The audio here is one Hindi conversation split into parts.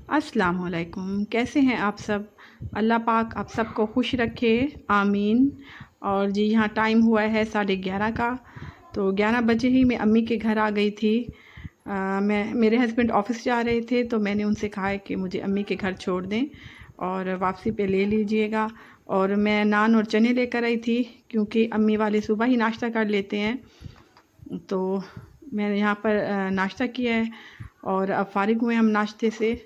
अस्सलाम वालेकुम। कैसे हैं आप सब? अल्लाह पाक आप सबको खुश रखे, आमीन। और जी यहाँ टाइम हुआ है 11:30 का। तो 11 बजे ही मैं अम्मी के घर आ गई थी। मेरे हस्बैंड ऑफ़िस जा रहे थे तो मैंने उनसे कहा है कि मुझे अम्मी के घर छोड़ दें और वापसी पे ले लीजिएगा। और मैं नान और चने लेकर आई थी क्योंकि अम्मी वाले सुबह ही नाश्ता कर लेते हैं। तो मैंने यहाँ पर नाश्ता किया है और अब फ़ारिग हुए हम नाश्ते से।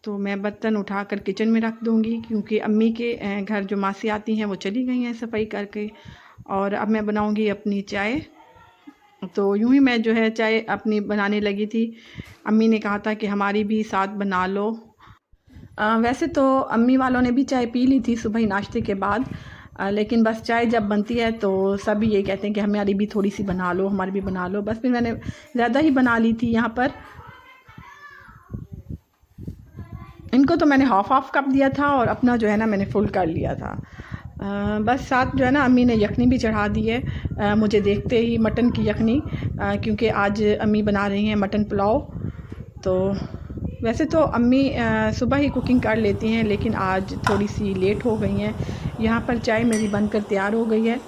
तो मैं बर्तन उठाकर किचन में रख दूँगी क्योंकि अम्मी के घर जो मासी आती हैं वो चली गई हैं सफाई करके। और अब मैं बनाऊँगी अपनी चाय। तो यूँ ही मैं जो है चाय अपनी बनाने लगी थी। अम्मी ने कहा था कि हमारी भी साथ बना लो। वैसे तो अम्मी वालों ने भी चाय पी ली थी सुबह ही नाश्ते के बाद। लेकिन बस चाय जब बनती है तो सभी ये कहते हैं कि हमारी भी थोड़ी सी बना लो, हमारी भी बना लो। बस फिर मैंने ज़्यादा ही बना ली थी यहाँ पर। इनको तो मैंने हाफ़ कप दिया था और अपना जो है ना मैंने फुल कर लिया था। बस साथ जो है ना अम्मी ने यखनी भी चढ़ा दी है मुझे देखते ही, मटन की यखनी, क्योंकि आज अम्मी बना रही हैं मटन पुलाव। तो वैसे तो अम्मी सुबह ही कुकिंग कर लेती हैं लेकिन आज थोड़ी सी लेट हो गई हैं। यहाँ पर चाय मेरी बनकर तैयार हो गई है।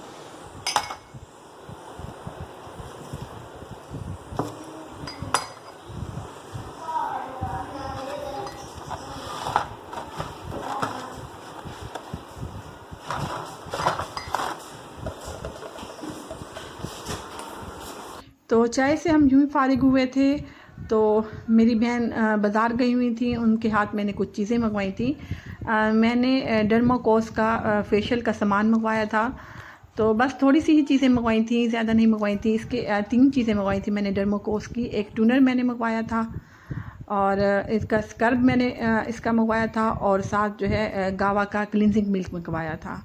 तो चाय से हम यूँ ही फ़ारिग हुए थे तो मेरी बहन बाज़ार गई हुई थी, उनके हाथ मैंने कुछ चीज़ें मंगवाई थी। मैंने डर्माकोस का फेशियल का सामान मंगवाया था। तो बस थोड़ी सी ही चीज़ें मंगवाई थी, ज़्यादा नहीं मंगवाई थी। इसके 3 चीज़ें मंगवाई थी मैंने डर्माकोस की। एक टूनर मैंने मंगवाया था और इसका स्क्रब मैंने इसका मंगवाया था और साथ जो है गावा का क्लींजिंग मिल्क मंगवाया था।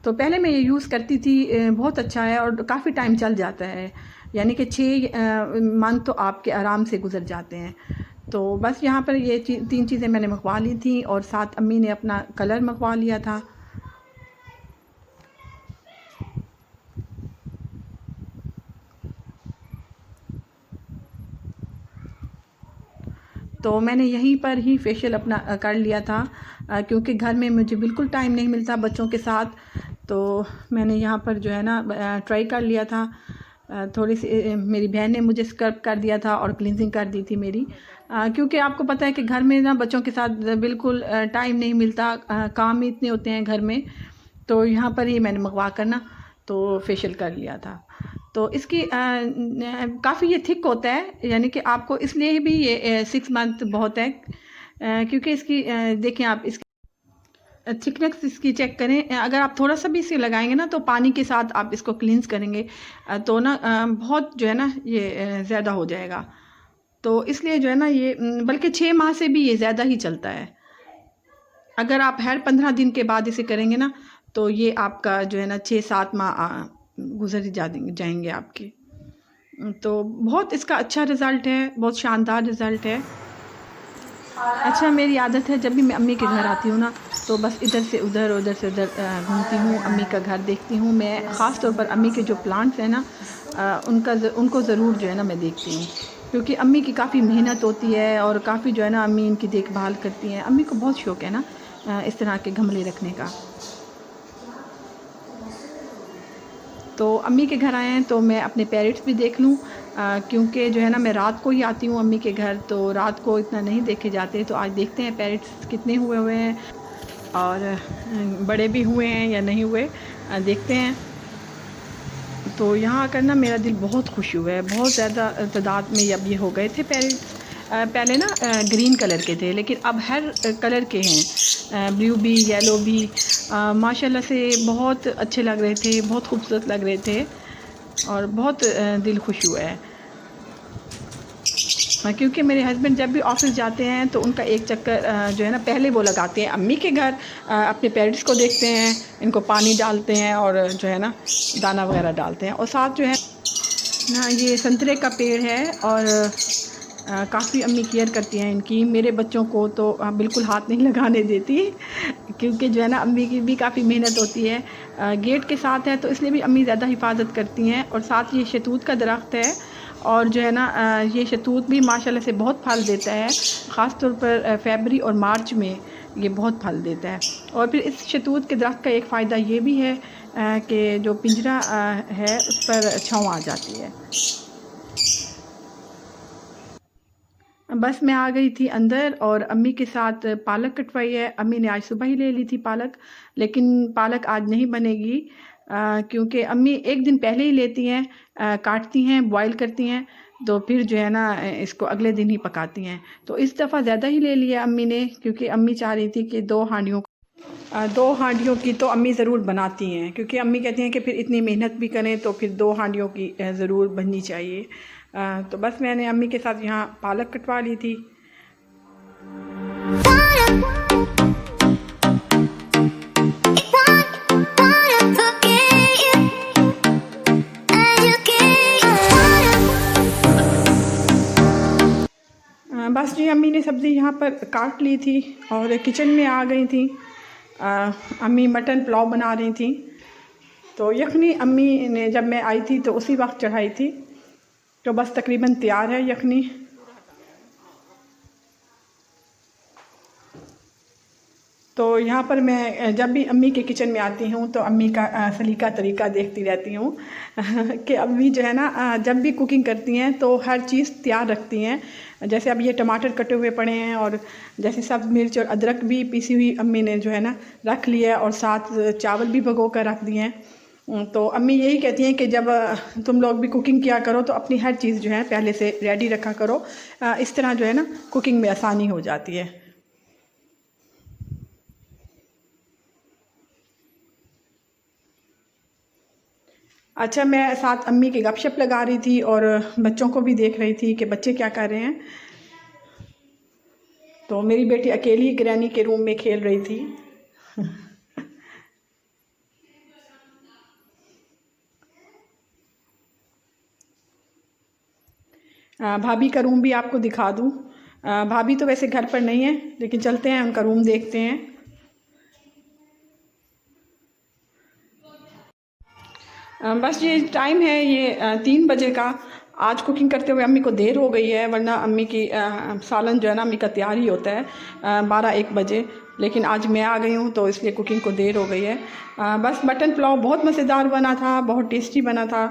तो पहले मैं ये यूज़ करती थी, बहुत अच्छा है और काफ़ी टाइम चल जाता है। यानी कि 6 मंथ तो आपके आराम से गुज़र जाते हैं। तो बस यहाँ पर ये 3 चीज़ें मैंने मंगवा ली थी और साथ अम्मी ने अपना कलर मंगवा लिया था। तो मैंने यहीं पर ही फेशियल अपना कर लिया था क्योंकि घर में मुझे बिल्कुल टाइम नहीं मिलता बच्चों के साथ। तो मैंने यहाँ पर जो है ना ट्राई कर लिया था। थोड़ी सी मेरी बहन ने मुझे स्क्रब कर दिया था और क्लींजिंग कर दी थी मेरी, क्योंकि आपको पता है कि घर में ना बच्चों के साथ बिल्कुल टाइम नहीं मिलता, काम ही इतने होते हैं घर में। तो यहाँ पर ही मैंने मंगवा कर ना तो फेशियल कर लिया था। तो इसकी काफ़ी ये थिक होता है, यानी कि आपको इसलिए भी ये 6 मंथ बहुत है, क्योंकि इसकी देखें आप इसकी थिकनेस इसकी चेक करें। अगर आप थोड़ा सा भी इसे लगाएंगे ना तो पानी के साथ आप इसको क्लींस करेंगे तो ना बहुत जो है ना ये ज़्यादा हो जाएगा। तो इसलिए जो है ना ये बल्कि 6 माह से भी ये ज़्यादा ही चलता है। अगर आप हर 15 दिन के बाद इसे करेंगे ना तो ये आपका जो है ना 6-7 माह गुजर ही जाएंगे आपके। तो बहुत इसका अच्छा रिज़ल्ट है, बहुत शानदार रिज़ल्ट है। अच्छा, मेरी आदत है जब भी मैं अम्मी के घर आती हूँ ना तो बस इधर से उधर उधर से उधर घूमती हूँ, अम्मी का घर देखती हूँ। मैं ख़ास तौर पर अम्मी के जो प्लांट्स हैं ना उनको ज़रूर जो है ना मैं देखती हूँ, क्योंकि अम्मी की काफ़ी मेहनत होती है और काफ़ी जो है ना अम्मी इनकी देखभाल करती हैं। अम्मी को बहुत शौक़ है ना इस तरह के गमले रखने का। तो अम्मी के घर आए हैं तो मैं अपने पैरेट्स भी देख लूँ, क्योंकि जो है ना मैं रात को ही आती हूँ अम्मी के घर, तो रात को इतना नहीं देखे जाते। तो आज देखते हैं पैरेट्स कितने हुए हुए हैं और बड़े भी हुए हैं या नहीं हुए, देखते हैं। तो यहाँ आकर ना मेरा दिल बहुत खुश हुआ है, बहुत ज़्यादा तादाद में अब ये हो गए थे पैरेट्स। पहले ना ग्रीन कलर के थे लेकिन अब हर कलर के हैं, ब्लू भी, येलो भी। माशाल्लाह से बहुत अच्छे लग रहे थे, बहुत खूबसूरत लग रहे थे और बहुत दिल खुश हुआ है। क्योंकि मेरे हस्बैंड जब भी ऑफ़िस जाते हैं तो उनका एक चक्कर जो है ना पहले वो लगाते हैं अम्मी के घर, अपने पेरेंट्स को देखते हैं, इनको पानी डालते हैं और जो है ना दाना वगैरह डालते हैं। और साथ जो है ना ये संतरे का पेड़ है और काफ़ी अम्मी केयर करती हैं इनकी। मेरे बच्चों को तो बिल्कुल हाथ नहीं लगाने देती, क्योंकि जो है ना अम्मी की भी काफ़ी मेहनत होती है। गेट के साथ है तो इसलिए भी अम्मी ज़्यादा हिफाजत करती हैं। और साथ ये शहतूत का दरख्त है और जो है ना ये शतूत भी माशाल्लाह से बहुत फल देता है, ख़ास तौर पर फरवरी और मार्च में ये बहुत फल देता है। और फिर इस शतूत के दरख्त का एक फ़ायदा ये भी है कि जो पिंजरा है उस पर छाँव आ जाती है। बस मैं आ गई थी अंदर और अम्मी के साथ पालक कटवाई है। अम्मी ने आज सुबह ही ले ली थी पालक, लेकिन पालक आज नहीं बनेगी क्योंकि अम्मी एक दिन पहले ही लेती हैं, काटती हैं, बॉयल करती हैं, तो फिर जो है ना इसको अगले दिन ही पकाती हैं। तो इस दफ़ा ज़्यादा ही ले लिया अम्मी ने, क्योंकि अम्मी चाह रही थी कि दो हांडियों की तो अम्मी ज़रूर बनाती हैं, क्योंकि अम्मी कहती हैं कि फिर इतनी मेहनत भी करें तो फिर 2 हांडियों की ज़रूर बननी चाहिए। तो बस मैंने अम्मी के साथ यहाँ पालक कटवा ली थी। बस जी अम्मी ने सब्ज़ी यहाँ पर काट ली थी और किचन में आ गई थी। अम्मी मटन पुलाव बना रही थी, तो यखनी अम्मी ने जब मैं आई थी तो उसी वक्त चढ़ाई थी, तो बस तकरीबन तैयार है यखनी। तो यहाँ पर मैं जब भी अम्मी के किचन में आती हूँ तो अम्मी का सलीका तरीका देखती रहती हूँ कि अम्मी जो है ना जब भी कुकिंग करती हैं तो हर चीज़ तैयार रखती हैं। जैसे अब ये टमाटर कटे हुए पड़े हैं और जैसे सब मिर्च और अदरक भी पीसी हुई अम्मी ने जो है ना रख लिया है और साथ चावल भी भिगो कर रख दिए हैं। तो अम्मी यही कहती हैं कि जब तुम लोग भी कुकिंग किया करो तो अपनी हर चीज़ जो है पहले से रेडी रखा करो, इस तरह जो है ना कुकिंग में आसानी हो जाती है। अच्छा, मैं साथ अम्मी की गपशप लगा रही थी और बच्चों को भी देख रही थी कि बच्चे क्या कर रहे हैं। तो मेरी बेटी अकेली ग्रैनी के रूम में खेल रही थी। भाभी का रूम भी आपको दिखा दूँ। भाभी तो वैसे घर पर नहीं है, लेकिन चलते हैं उनका रूम देखते हैं। बस ये टाइम है ये 3 बजे का। आज कुकिंग करते हुए अम्मी को देर हो गई है, वरना अम्मी की सालन जो है ना अम्मी का तैयार ही होता है 12-1 बजे, लेकिन आज मैं आ गई हूँ तो इसलिए कुकिंग को देर हो गई है। बस मटन पुलाव बहुत मज़ेदार बना था, बहुत टेस्टी बना था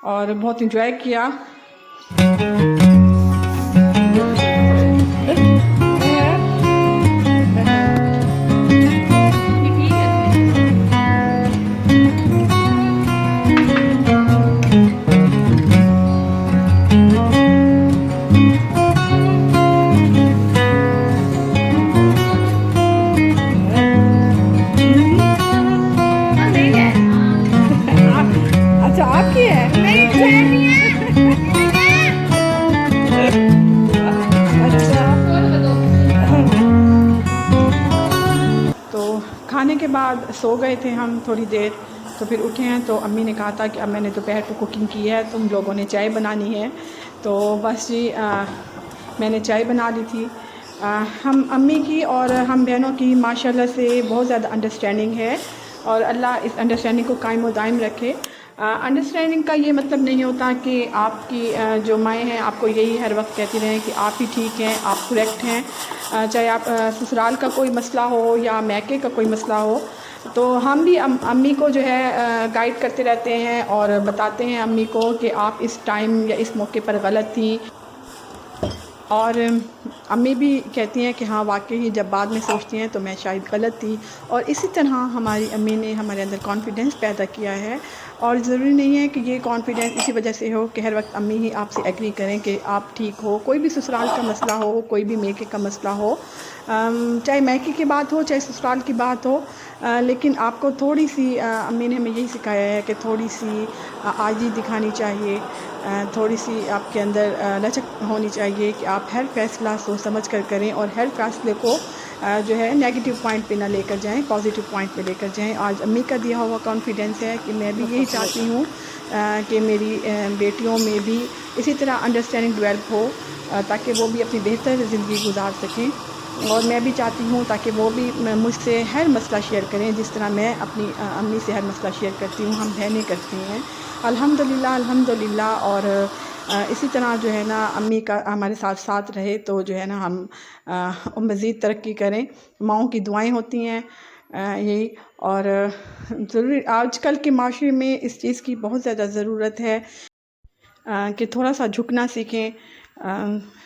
और बहुत इंजॉय किया। अच्छा, आपकी है? तो खाने के बाद सो गए थे हम थोड़ी देर, तो फिर उठे हैं तो अम्मी ने कहा था कि अब मैंने दोपहर को कुकिंग की है, तुम लोगों ने चाय बनानी है। तो बस जी मैंने चाय बना ली थी। हम अम्मी की और हम बहनों की माशाल्लाह से बहुत ज़्यादा अंडरस्टैंडिंग है और अल्लाह इस अंडरस्टैंडिंग को कायम व दायम रखे। अंडरस्टैंडिंग का ये मतलब नहीं होता कि आपकी जो माएँ हैं आपको यही हर वक्त कहती रहें कि आप ही ठीक हैं, आप करेक्ट हैं। चाहे आप ससुराल का कोई मसला हो या मैके का कोई मसला हो, तो हम भी अम्मी को जो है गाइड करते रहते हैं और बताते हैं अम्मी को कि आप इस टाइम या इस मौके पर गलत थी। और अम्मी भी कहती हैं कि हाँ वाकई जब बाद में सोचती हैं तो मैं शायद गलत थी। और इसी तरह हमारी अम्मी ने हमारे अंदर कॉन्फिडेंस पैदा किया है। और ज़रूरी नहीं है कि ये कॉन्फिडेंस इसी वजह से हो कि हर वक्त अम्मी ही आपसे एग्री करें कि आप ठीक हो। कोई भी ससुराल का मसला हो, कोई भी मेके का मसला हो, चाहे मैके की बात हो चाहे ससुराल की बात हो, लेकिन आपको थोड़ी सी अम्मी ने हमें यही सिखाया है कि थोड़ी सी आजी दिखानी चाहिए, थोड़ी सी आपके अंदर लचक होनी चाहिए कि आप हर फैसला सोच समझ कर करें और हर फैसले को जो है नेगेटिव पॉइंट पे ना लेकर जाएं, पॉजिटिव पॉइंट पे लेकर जाएं। आज अम्मी का दिया हुआ कॉन्फिडेंस है कि मैं भी यही चाहती हूँ कि मेरी बेटियों में भी इसी तरह अंडरस्टैंडिंग डेवलप हो, ताकि वो भी अपनी बेहतर ज़िंदगी गुजार सकें। और मैं भी चाहती हूँ ताकि वो भी मुझसे हर मसला शेयर करें, जिस तरह मैं अपनी अम्मी से हर मसला शेयर करती हूँ, हम बहनें करती हैं। अल्हम्दुलिल्लाह अल्हम्दुलिल्लाह। और इसी तरह जो है ना अम्मी का हमारे साथ साथ रहे तो जो है ना हम मज़ीद तरक्की करें। माँओं की दुआएं होती हैं यही। और ज़रूरी आजकल के माशरे में इस चीज़ की बहुत ज़्यादा ज़रूरत है कि थोड़ा सा झुकना सीखें।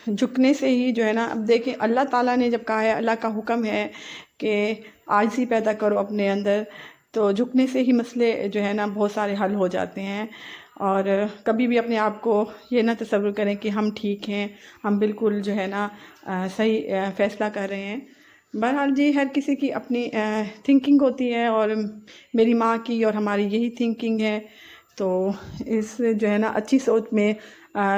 झुकने से ही जो है ना, अब देखें अल्लाह ताला ने जब कहा है, अल्लाह का हुक्म है कि आजिज़ी पैदा करो अपने अंदर, तो झुकने से ही मसले जो है ना बहुत सारे हल हो जाते हैं। और कभी भी अपने आप को ये ना तसव्वुर करें कि हम ठीक हैं, हम बिल्कुल जो है ना सही फ़ैसला कर रहे हैं। बहरहाल जी, हर किसी की अपनी थिंकिंग होती है और मेरी माँ की और हमारी यही थिंकिंग है। तो इस जो है ना अच्छी सोच में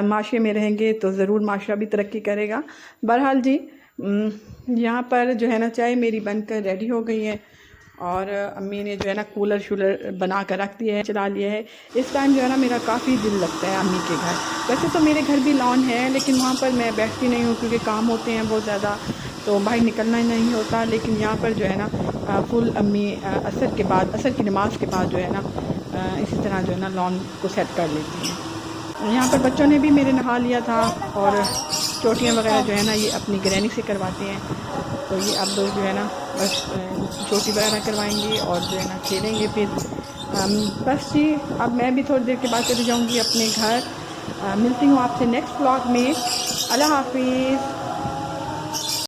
माशरे में रहेंगे तो ज़रूर माशरा भी तरक्की करेगा। बहरहाल जी, यहाँ पर जो है ना चाय मेरी बनकर रेडी हो गई है और अम्मी ने जो है ना कूलर शूलर बना कर रख दिया है, चला लिया है। इस टाइम जो है ना मेरा काफ़ी दिल लगता है अम्मी के घर। वैसे तो मेरे घर भी लॉन है, लेकिन वहाँ पर मैं बैठती नहीं हूँ क्योंकि काम होते हैं बहुत ज़्यादा, तो बाहर निकलना ही नहीं होता। लेकिन यहाँ पर जो है ना फुल अम्मी असर के बाद, असर की नमाज़ के बाद जो है ना इसी तरह जो है ना लॉन को सेट कर लेती हैं। यहाँ पर बच्चों ने भी मेरे नहा लिया था और चोटियाँ वगैरह जो है ना ये अपनी ग्रैनी से करवाते हैं। तो ये अब लोग जो है ना बस चोटी वगैरह करवाएंगे और जो है ना खेलेंगे फिर। बस जी, अब मैं भी थोड़ी देर के बाद चली जाऊँगी अपने घर। मिलती हूँ आपसे नेक्स्ट व्लॉग में। अल्लाह हाफिज़।